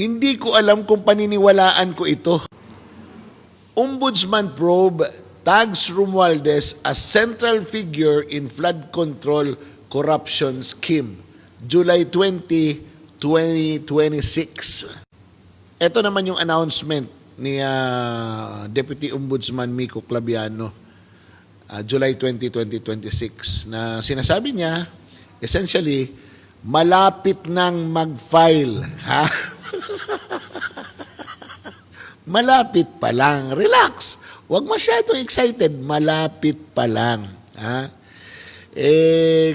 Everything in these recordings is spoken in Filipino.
Hindi ko alam kung paniniwalaan ko ito. Ombudsman probe tags Romualdez as central figure in flood control corruption scheme. July 20, 2026. Ito naman yung announcement ni Deputy Ombudsman Miko Claviano, July 20, 2026, na sinasabi niya, essentially, malapit nang mag-file. Ha? Malapit pa lang. Relax. Huwag masyadong excited. Malapit pa lang. Ha?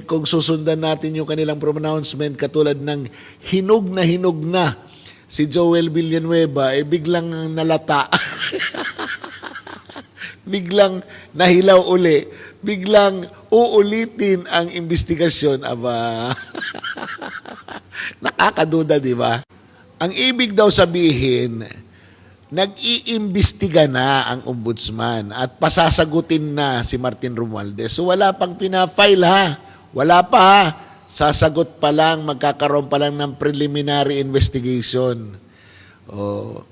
Kung susundan natin yung kanilang pronouncement katulad ng hinog na si Joel Villanueva, biglang nalata. Biglang nahilaw uli. Biglang uulitin ang investigasyon. Aba, nakakaduda, di ba? Ang ibig daw sabihin, nag-iimbestiga na ang ombudsman at pasasagutin na si Martin Romualdez. So wala pang pina-file ha. Wala pa ha. Sasagot pa lang, magkakaroon pa lang ng preliminary investigation.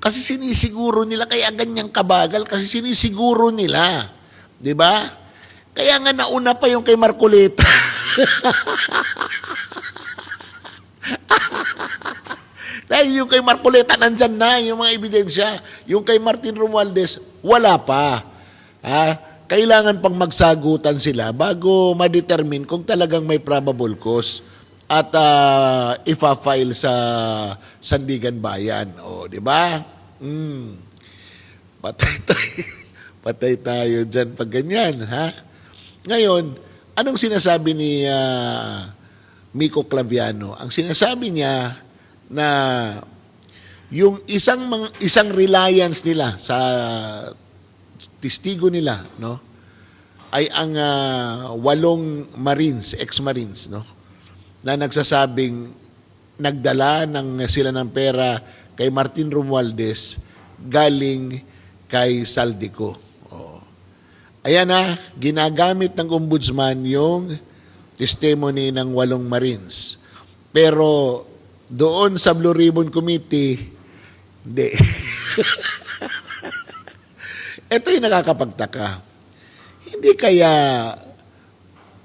Kasi sinisiguro nila, kaya ganyang kabagal, kasi sinisiguro nila. Di ba? Kaya nga nauna pa yung kay Marcoleta. Dahil yung kay Marcoleta, nandyan na yung mga ebidensya. Yung kay Martin Romualdez, wala pa. Kailangan pang magsagutan sila bago ma-determine kung talagang may probable cause at ifa-file sa Sandigan Bayan. O, di ba? Patay tayo dyan pag ganyan. Ha? Ngayon, anong sinasabi ni Miko Claviano? Ang sinasabi niya, na yung isang reliance nila sa testigo nila, no, ay ang 8 Marines, ex-Marines, no, na nagsasabing nagdala sila ng pera kay Martin Romualdez galing kay Saldico. Ayan na, ginagamit ng ombudsman yung testimony ng 8 Marines. Pero doon sa Blue Ribbon Committee, hindi. Ito yung nakakapagtaka. Hindi kaya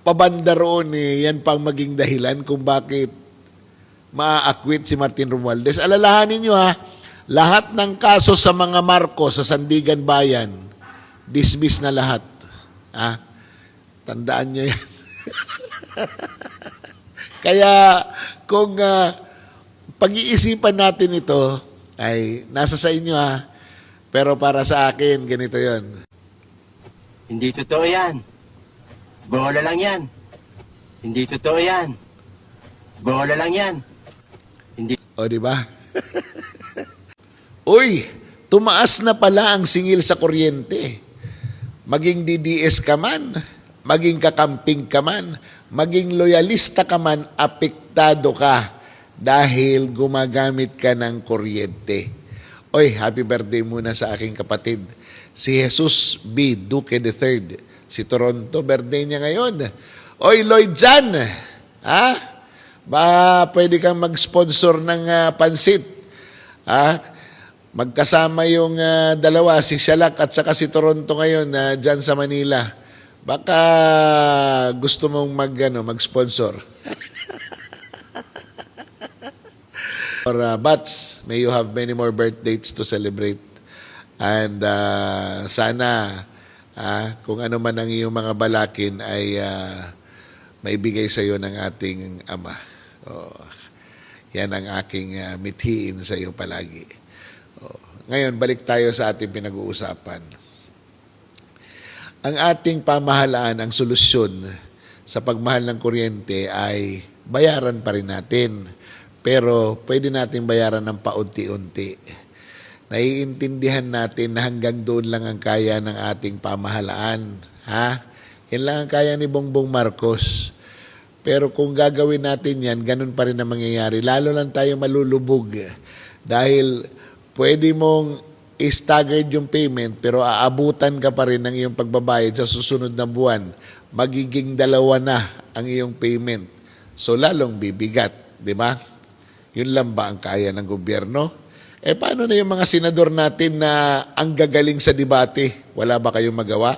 pabanda roon yan pang maging dahilan kung bakit maa-acquit si Martin Romualdez. Alalahanin nyo ha, lahat ng kaso sa mga Marcos sa Sandigan Bayan, dismiss na lahat. Tandaan nyo yan. Kaya kung pag-iisipan natin ito, ay nasa sa inyo ha. Pero para sa akin, ganito yon. Hindi totoo yan. Bola lang yan. Hindi totoo yan. Bola lang yan. Hindi. O, di ba? Uy, tumaas na pala ang singil sa kuryente. Maging DDS ka man, maging kakamping ka man, maging loyalista ka man, apektado ka dahil gumagamit ka ng kuryente. Oy, happy birthday muna sa aking kapatid, si Jesus B. Duque III. Si Toronto, birthday niya ngayon. Oy, Lloyd Jan, ba pwede kang mag-sponsor ng pansit? Magkasama yung dalawa, si Shalak at saka si Toronto ngayon dyan sa Manila. Baka gusto mong mag-sponsor. Bats, may you have many more birthdays to celebrate. And sana kung ano man ang iyong mga balakin ay maibigay sa iyo ng ating Ama. Yan ang aking mithiin sa iyo palagi. Ngayon, balik tayo sa ating pinag-uusapan. Ang ating pamahalaan, ang solusyon sa pagmahal ng kuryente ay bayaran pa rin natin. Pero pwede nating bayaran ng paunti-unti. Naiintindihan natin na hanggang doon lang ang kaya ng ating pamahalaan. Yan lang ang kaya ni Bongbong Marcos. Pero kung gagawin natin yan, ganun pa rin ang mangyayari. Lalo lang tayo malulubog. Dahil pwede mong staggered yung payment pero aabutan ka pa rin ng iyong pagbabayad sa susunod na buwan. Magiging 2 na ang iyong payment. So lalong bibigat, di ba? Yun lang ba ang kaya ng gobyerno? Paano na yung mga senador natin na ang gagaling sa debate? Wala ba kayong magawa?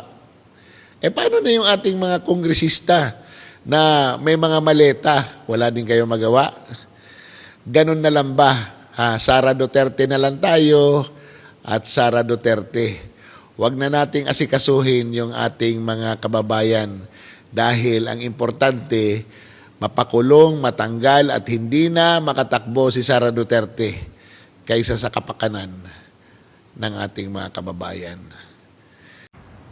Paano na yung ating mga kongresista na may mga maleta? Wala din kayong magawa? Ganun na lang ba? Sara Duterte na lang tayo at Sara Duterte. Huwag na nating asikasuhin yung ating mga kababayan dahil ang importante, mapakulong, matanggal at hindi na makatakbo si Sara Duterte kaysa sa kapakanan ng ating mga kababayan.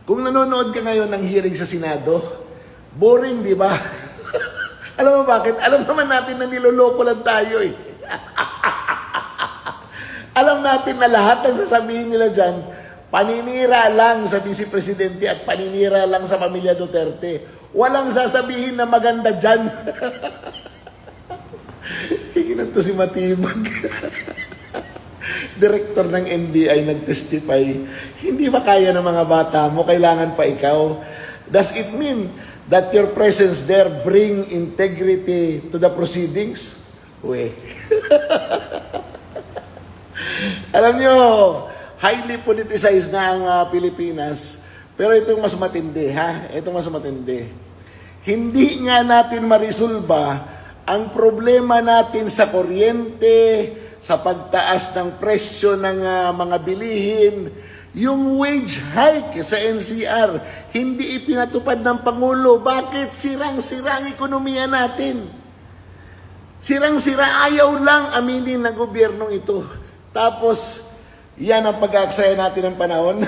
Kung nanonood ka ngayon ng hearing sa Senado, boring, di ba? Alam mo bakit? Alam naman natin na niloloko lang tayo eh. Alam natin na lahat ng sasabihin nila dyan, paninira lang sa Vice Presidente at paninira lang sa pamilya Duterte. Walang sasabihin na maganda dyan. Higinan to si Matibag. Director ng NBI nag-testify, hindi ba kaya ng mga bata mo, kailangan pa ikaw? Does it mean that your presence there bring integrity to the proceedings? Alam nyo, highly politicized na ang Pilipinas, pero itong mas matindi, Itong mas matindi. Hindi nga natin marisolba ang problema natin sa kuryente, sa pagtaas ng presyo ng mga bilihin, yung wage hike sa NCR, hindi ipinatupad ng Pangulo. Bakit? Sirang-sirang ekonomiya natin. Sirang-sira, ayaw lang aminin ng gobyernong ito. Tapos, yan ang pag-aaksaya natin ng panahon.